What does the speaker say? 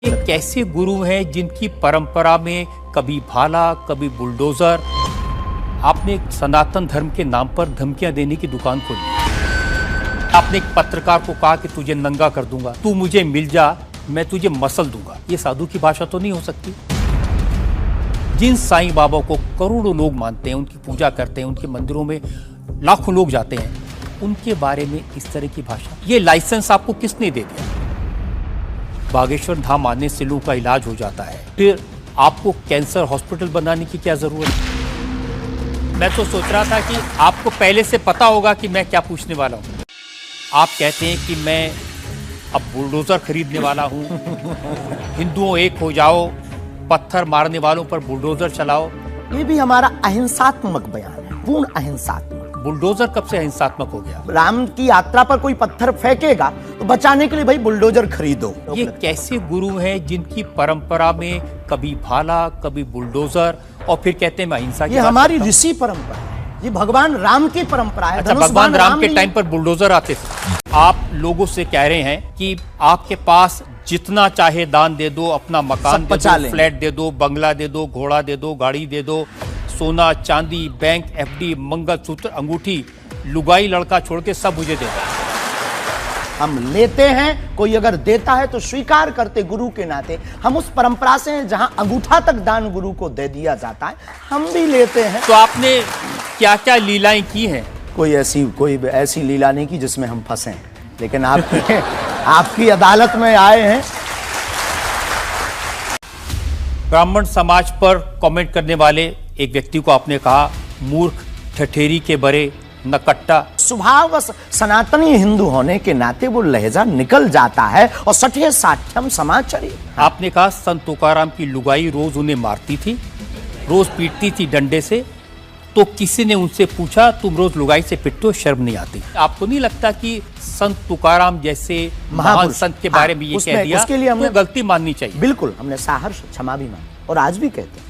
ये कैसे गुरु हैं जिनकी परंपरा में कभी भाला कभी बुलडोजर। आपने एक सनातन धर्म के नाम पर धमकियां देने की दुकान खोली। आपने एक पत्रकार को कहा कि तुझे नंगा कर दूंगा, तू मुझे मिल जा, मैं तुझे मसल दूंगा। ये साधु की भाषा तो नहीं हो सकती। जिन साईं बाबा को करोड़ों लोग मानते हैं, उनकी पूजा करते हैं, उनके मंदिरों में लाखों लोग जाते हैं, उनके बारे में इस तरह की भाषा, ये लाइसेंस आपको किसने दे दिया? बागेश्वर धाम आने से लोगों का इलाज हो जाता है, फिर आपको कैंसर हॉस्पिटल बनाने की क्या जरूरत है? मैं तो सोच रहा था कि आपको पहले से पता होगा कि मैं क्या पूछने वाला हूँ। आप कहते हैं कि मैं अब बुलडोजर खरीदने वाला हूँ, हिंदुओं एक हो जाओ, पत्थर मारने वालों पर बुलडोजर चलाओ। ये भी हमारा अहिंसात्मक बयान है, पूर्ण अहिंसात्मक। बुलडोजर कब से अहिंसात्मक हो गया? राम की यात्रा पर कोई पत्थर फेंकेगा तो बचाने के लिए भाई बुलडोजर खरीदो। ये कैसे गुरु हैं जिनकी परंपरा में कभी भाला कभी बुलडोजर, और फिर कहते हैं मैं अहिंसा की ये बात हमारी करता हूं। ऋषि परंपरा है, ये भगवान राम की परंपरा है। अच्छा, भगवान राम के टाइम पर बुलडोजर आते थे। आप लोगों से कह रहे हैं कि आपके पास जितना चाहे दान दे दो, अपना मकान दे दो, फ्लैट दे दो, बंगला दे दो, घोड़ा दे दो, गाड़ी दे दो, सोना चांदी, बैंक, एफडी, मंगलसूत्र, अंगूठी, लुगाई लड़का छोड़ के सब मुझे दे दो। हम लेते हैं, कोई अगर देता है तो स्वीकार करते गुरु के नाते। हम उस परंपरा से हैं जहां अंगूठा तक दान गुरु को दे दिया जाता है, हम भी लेते हैं। तो आपने क्या क्या लीलाएं की हैं? कोई ऐसी लीला नहीं की जिसमें हम फंसे, लेकिन आपकी अदालत में आए हैं। ब्राह्मण समाज पर कमेंट करने वाले एक व्यक्ति को आपने कहा मूर्ख, ठठेरी के बरे, नकट्टा। स्वभाव सनातनी हिंदू होने के नाते वो लहजा निकल जाता है और सठे साठ्यम समाचरी। आपने कहा संत तुकाराम की लुगाई रोज उन्हें मारती थी, रोज पीटती थी डंडे से, तो किसी ने उनसे पूछा तुम रोज लुगाई से पिटते हो, शर्म नहीं आती? आपको नहीं लगता कि संत तुकाराम जैसे महान संत के बारे में ये कह दिया, उसके लिए हमें गलती माननी चाहिए? बिल्कुल, हमने साहर्ष क्षमा भी मांगी और आज भी कहते हैं।